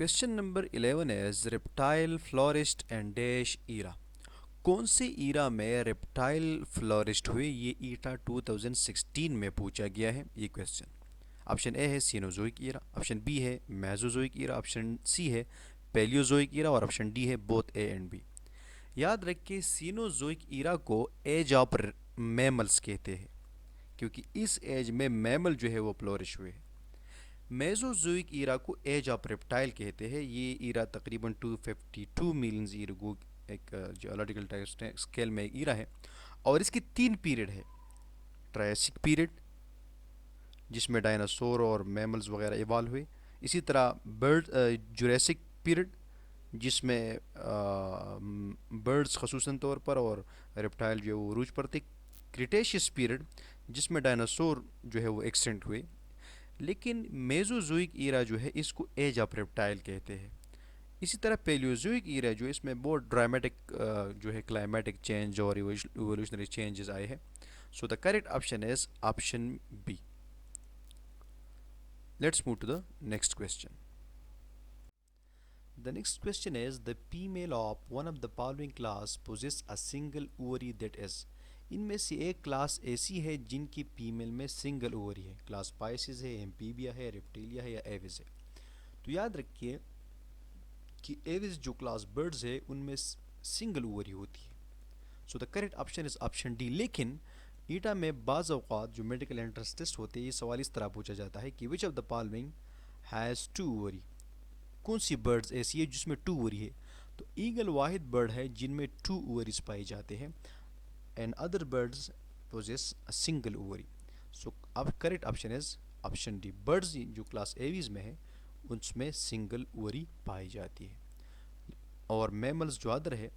Question number 11 is reptile flourished and dash era. कौन से ईरा में रेप्टाइल फ्लोरिस्ट हुए, ये ईटा 2016 में पूछा गया है ये क्वेश्चन। ऑप्शन ए है सीनोजोइक ईरा, ऑप्शन बी है मेसोजोइक ईरा, ऑप्शन सी है पैलियोजोइक ईरा और ऑप्शन डी है बोथ ए एंड बी। याद रखिए सीनोजोइक ईरा को एज ऑफ मैमल्स कहते हैं क्योंकि इस एज में मैमल जो है वो फ्लोरिश हुए हैं। मेसोजोइक ईरा को एज ऑफ रेप्टाइल कहते हैं। ये ईरा तकरीबन 252 मिलियन ईयर को एक जियोलॉजिकल टाइम स्केल में एक ईरा है और इसकी तीन पीरियड है। ट्रायसिक पीरियड जिसमें डायनासोर और मैमल्स वगैरह इवॉल्व हुए, इसी तरह बर्ड जुरासिक पीरियड जिसमें बर्ड्स खसूसन तौर पर और रेप्टाइल जो है वो उरूज पर थे। क्रिटेशियस पीरियड जिसमें डायनासोर जो है वो एक्सटेंट हुए। लेकिन मेसोजोइक ईरा जो है इसको एज ऑफ रेप्टाइल कहते हैं। इसी तरह पैलियोजोइक ईरा जो है इसमें बहुत ड्रामेटिक जो है क्लाइमेटिक चेंज और इवोल्यूशनरी चेंजेस आए हैं। So the correct option is option B. Let's move to the next question. The next question is the female of one of the following class possess a single ovary that is। इनमें से एक class ऐसी है जिनकी female में single ovary है। Class Pisces है, amphibia है, रेप्टिलिया है या एविस है। तो याद रखिए कि एविस जो क्लास बर्ड्स है उनमें सिंगल ओवरी होती है। So the correct option is option D. लेकिन ईटा में बाज़ औक़ात जो मेडिकल एंट्रेंस टेस्ट होते हैं ये सवाल इस तरह पूछा जाता है कि which of the following has two ovary. कौन सी बर्ड्स ऐसी है जिसमें टू ओवरी है। तो ईगल वाहिद बर्ड है जिनमें टू ओवरीज पाए जाते हैं and other birds possess a single ovary. So अब correct option is option D. Birds जो क्लास एवीज में है उसमें सिंगल ओवरी पाई जाती है और मैमल्स जो अदर है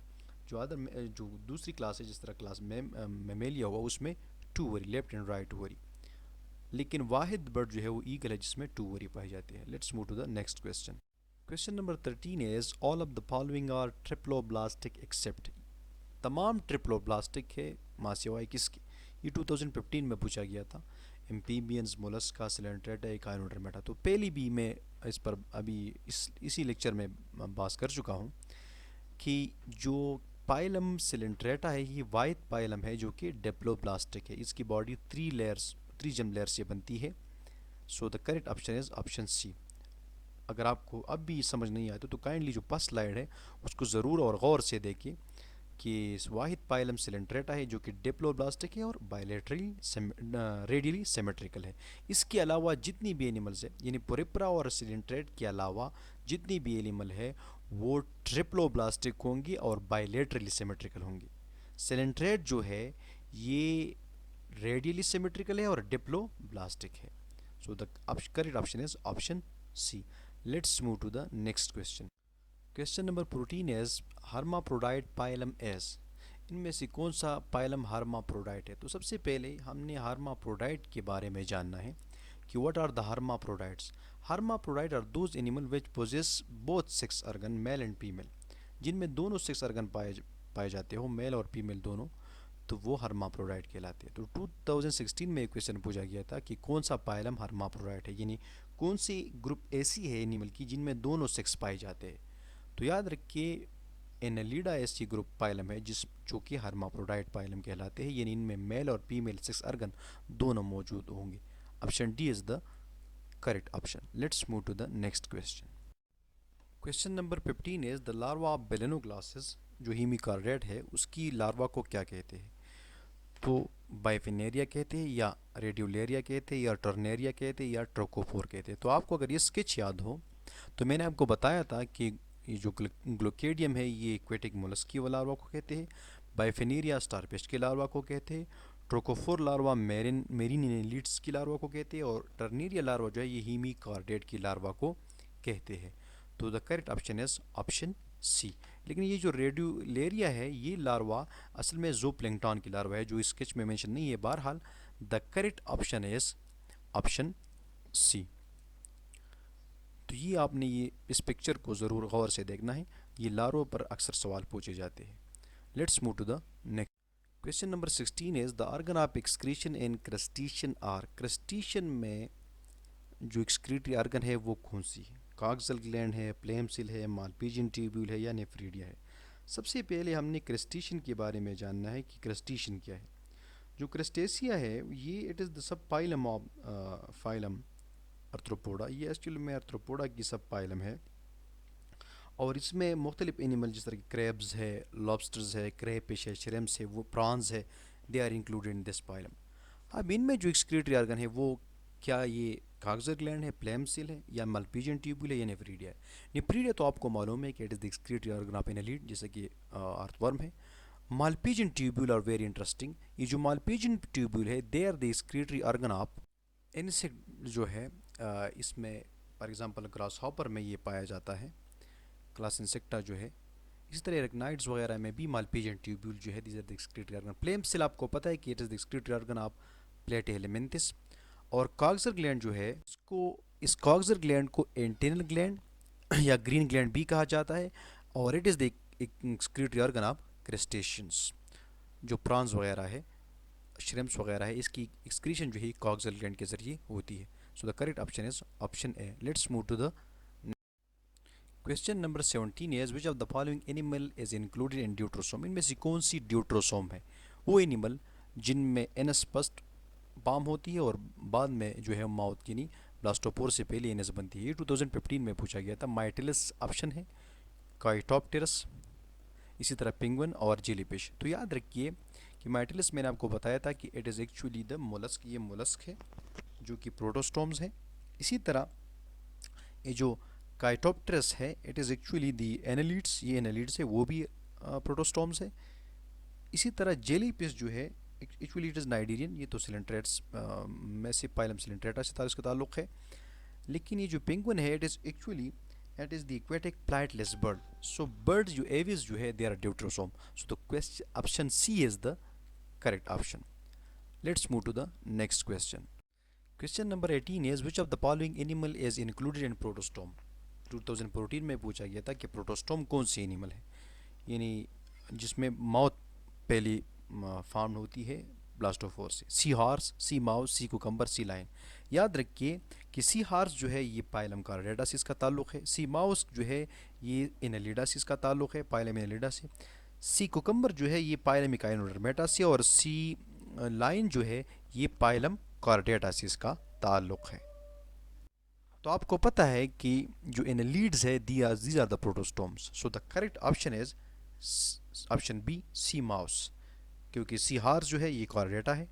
जो दूसरी क्लास है जिस तरह क्लास मेमेलिया हुआ उसमें two ovary, left and right ovary. लेकिन वाहिद बर्ड जो है वो ईगल है जिसमें टू ओवरी पाई जाती है। Let's move to the next question. Question number 13 is all of the following are triploblastic except. तमाम ट्रिप्लोब्लास्टिक है मां सिवाय किसके। ये 2015 में पूछा गया था। Amphibians, Mollusca, Coelenterata, echinodermata. तो पहली भी मैं इस पर अभी इसी लेक्चर में बात कर चुका हूँ कि जो पाइलम सिलेंट्रेटा है ये वाइट पाइलम है जो कि डिप्लोब्लास्टिक है। इसकी बॉडी थ्री जम लेयर से बनती है। So the correct option is option C. अगर आपको अब भी समझ नहीं आता तो काइंडली जो फर्स्ट स्लाइड है उसको ज़रूर और गौर से देखिए कि वाहिद पाइलम सिलेंट्रेटा है जो कि डिप्लोब्लास्टिक है और बायलेटरली रेडियली सिमेट्रिकल है। इसके अलावा जितनी भी एनिमल्स है यानी पोरिप्रा और सिलेंट्रेट के अलावा जितनी भी एनिमल है वो ट्रिप्लोब्लास्टिक होंगी और बायलेटरली सिमेट्रिकल होंगी। सिलेंट्रेट जो है ये रेडियली सिमेट्रिकल है और डिप्लोब्लास्टिक है। So the correct option is option C. Let's move to the next question. Question number 14 is hermaphrodite phylum S. इनमें से कौन सा पाइलम हर्माप्रोडाइट है। तो सबसे पहले हमने हर्माप्रोडाइट के बारे में जानना है कि what are the hermaphrodites. Hermaphrodite are those animal which possess both sex organ male and female. जिनमें दोनों सेक्स ऑर्गन पाए जाते हो, मेल और फीमेल दोनों, तो वो हर्माप्रोडाइट कहलाते हैं। तो 2016 में एक क्वेश्चन पूछा गया था कि कौन सा पाइलम हर्माप्रोडाइट है, यानी कौन सी ग्रुप ऐसी है एनिमल की जिनमें दोनों सेक्स पाए जाते हैं। तो याद रखिए एनालिडा ऐसी ग्रुप पाइलम है जो कि हर्माप्रोडाइट पाइलम कहलाते हैं, यानी इनमें मेल और फीमेल सेक्स ऑर्गन दोनों मौजूद होंगे। Option D is the correct option. Let's move to the next question. Question number 15 is the larva of balanoglossus. जो हीमिकार्डेट है उसकी लार्वा को क्या कहते हैं। तो बाइफिनेरिया कहते हैं या रेडियोलेरिया कहते हैं या टर्नेरिया कहते हैं या ट्रोकोफोर कहते हैं। तो आपको अगर ये स्केच याद हो तो मैंने आपको बताया था कि ये जो ग्लोकेडियम है ये एक्वेटिक मोलस्क की लार्वा को कहते हैं, बाइफिनेरिया स्टारफिश की लार्वा को कहते हैं, ट्रोकोफोर लार्वा मेरीन एनीलिड्स की लार्वा को कहते हैं और टर्नेरिया लार्वा जो है ये हीमिकार्डेट की लार्वा को कहते हैं। तो the correct option is option C. लेकिन ये जो रेडियोलेरिया है ये लार्वा असल में ज़ूप्लैंक्टन की लार्वा है जो स्केच में मेंशन नहीं है। बहरहाल the correct option is option C. तो ये आपने ये इस पिक्चर को ज़रूर गौर से देखना है, ये लार्वा पर अक्सर सवाल पूछे जाते हैं। Let's move to the next question. Number 16 is the organ of excretion in crustacean are. Crustacean में जो एक्सक्रीटरी ऑर्गन है वो कौन सी है। कॉक्सल ग्लैंड है, प्लेमसिल है, मालपीजियन ट्यूब्यूल है या नेफ्रीडिया है। सबसे पहले हमने क्रस्टेशियन के बारे में जानना है कि क्रस्टेशियन क्या है। जो क्रस्टेशिया है ये it is the sub phylum of phylum Arthropoda. ये एक्चुअली में अर्थ्रोपोडा की सब पाइलम है और इसमें मुख्तलिफ एनिमल जिस तरह की क्रैब्स है, लॉबस्टर्स है, क्रैपिश है, श्रिम्प्स है, वो प्रॉन्स है, they are included in this phylum. अब इनमें जो एक्सक्रीटरी ऑर्गन है वो क्या ये कागजर ग्लैंड है, प्लेमसिल है या मल्पीजियन ट्यूब्यूल है या नेफ्रीडिया है। नेफ्रीडिया तो आपको मालूम है कि it is the excretory organ of annelid जैसे कि अर्थवर्म है। Malpighian tubule are very interesting. ये जो मालपीजियन ट्यूब्यूल है they are the excretory organ of insect जो है इसमें फॉर एग्जांपल ग्रास हॉपर में ये पाया जाता है, क्लास इंसेक्टा जो है। इसी तरह एरेक्नाइड्स वगैरह में भी मालपीजियन ट्यूब्यूल जो है this are the excretory organ. Flame cell आपको पता है कि it is the excretory organ of platyhelminthes. और कॉक्सर ग्लैंड जो है इसको इस कॉक्सर ग्लैंड को एंटेनल ग्लैंड या ग्रीन ग्लैंड भी कहा जाता है और it is the excretory organ of crustaceans. जो प्रॉन्स वगैरह है, श्रिम्प्स वगैरह है, इसकी एक्सक्रीशन जो है कॉक्सर ग्लैंड के जरिए होती है। So the correct option is option A. Let's move to the question number 17 is which of the following animal is included in deuterostome. इनमें से कौन सी ड्यूट्रोसोम है? वो एनिमल जिनमें एनस फर्स्ट पाम होती है और बाद में जो है माउथ यानी ब्लास्टोपोर से पहले एनस बनती है। ये 2015 में पूछा गया था। माइटिलस ऑप्शन है, काइटोप्टेरस, इसी तरह पिंगुइन और जेलीफिश। तो याद रखिए कि माइटिलस मैंने आपको बताया था कि it is actually the mollusc. ये मोलस्क है जो कि प्रोटोस्टोम्स है। इसी तरह ये जो काइटोप्टेरस है it is actually the annelids, ये एनालिड्स है, वो भी प्रोटोस्टोम्स है। इसी तरह जेलीफिश जो है एक्चुअली इट इज़ नाइडीरियन, ये तो सिलेंट्रेट्स में से पाइलम सिलेंट्रेटा से इसका ताल्लुक़ है। लेकिन ये जो पेंगुइन है it is actually it is the aquatic flightless bird. So bird जो एविस जो है they are deuterostome. So the question option C is the correct option. Let's move to the next question. Question number 18 is which of the following animal is included in protostome. 2014 में पूछा गया था कि protostome कौन सी animal है, यानी जिसमें mouth पहली फार्म होती है ब्लास्टोफोर से। सी हॉर्स, सी माउस, सी कुकम्बर, सी लाइन। याद रखिए कि सी हॉर्स जो है ये पाइलम कार्डेटासिस का ताल्लुक़ है। सी माउस जो है ये इनलिडासिस का ताल्लुक़ है, पाइलम इनलिडा से। सी कुकम्बर जो है ये पाइलम इकाइनोडर्मेटा से और सी लाइन जो है ये पाइलम कार्डेटासिस का ताल्लुक़ है। तो आपको पता है कि जो इनलीड्स है these are the protostomes. So the correct option is option B, sea mouse, क्योंकि सी हार्स जो है ये कार्डेटा है।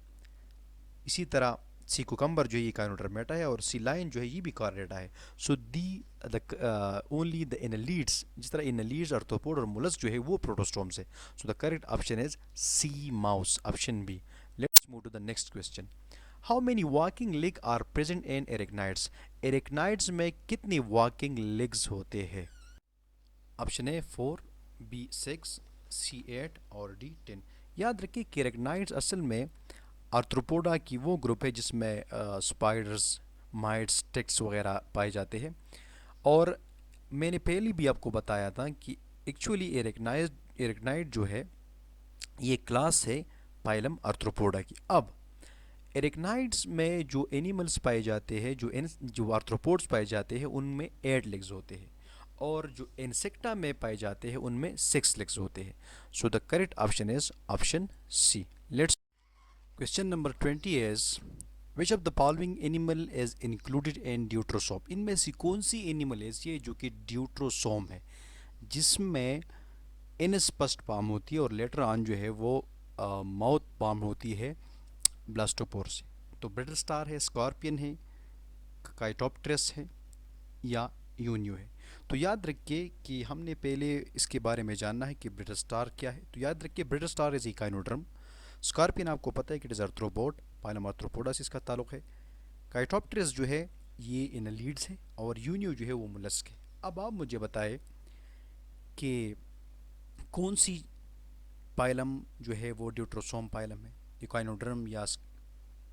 इसी तरह सी कुकम्बर जो है ये काइनोडर्मेटा है और सी लाइन जो है ये भी कार्डेटा है। सो दी द ओनली द इनलीड्स, जिस तरह इनलीड्स आर्थ्रोपोड और मुलस जो है वो प्रोटोस्टोम्स है। So the correct option is C mouse, option B. Let's move to the next question. How many walking leg are present in arachnids. Arachnids में कितनी वॉकिंग लेग्स होते हैं? ऑप्शन ए 4, बी 6, सी 8 और डी 10। याद रखिए कि एरेक्नाइड्स असल में आर्थ्रोपोडा की वो ग्रुप है जिसमें स्पाइडर्स, माइट्स, टिक्स वगैरह पाए जाते हैं। और मैंने पहले भी आपको बताया था कि एक्चुअली एरेक्नाइड जो है ये क्लास है पाइलम आर्थ्रोपोडा की। अब एरेक्नाइड्स में जो एनिमल्स पाए जाते हैं, जो आर्थ्रोपोड्स पाए जाते हैं उनमें 8 लेग्स होते हैं और जो इंसेक्टा में पाए जाते हैं उनमें 6 लेग्स होते हैं। So the correct option is option C. Let's question number 20 is which of the following animal is included in deuterostome. इनमें से कौन सी एनिमल है ये जो कि ड्यूट्रोसोम है, जिसमें इनस फर्स्ट पाम होती है और लेटर ऑन जो है वो माउथ पाम होती है ब्लास्टोपोर से। तो ब्रिटल स्टार है, स्कॉर्पियन है, काइटोप्टेरस है या यूनियो है। तो याद रखिए कि हमने पहले इसके बारे में जानना है कि ब्रिटल स्टार क्या है। तो याद रखिए ब्रिटल स्टार इज इकाइनोड्रम। स्कॉर्पियन आपको पता है कि it is arthropod, phylum arthropoda से इसका ताल्लुक है। काइटोप्टेरस जो है ये इनलीड्स है और यूनियो जो है वो मुलस्क है। अब आप मुझे बताएं कि कौन सी पाइलम जो है वो ड्यूट्रोसोम पाइलम है, इकाइनोड्रम या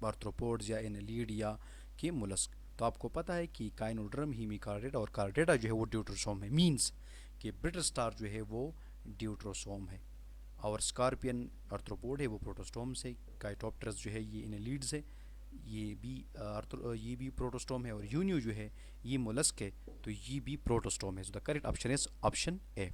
आर्थ्रोपोड्स या इनलीड या कि मुलस्क। तो आपको पता है कि काइनोड्रम, हीमिकार्डेटा और कार्डेटा जो है वो ड्यूट्रोसोम है। मींस कि ब्रिटल स्टार जो है वो ड्यूट्रोसोम है और स्कॉर्पियन आर्थ्रोपोड है वो प्रोटोस्टोम से। काइटोप्टेरस जो है ये इनलीड्स है, ये भी प्रोटोस्टोम है, और यूनियो जो है ये मोलस्क है, तो ये भी प्रोटोस्टोम है। So the correct option is option A.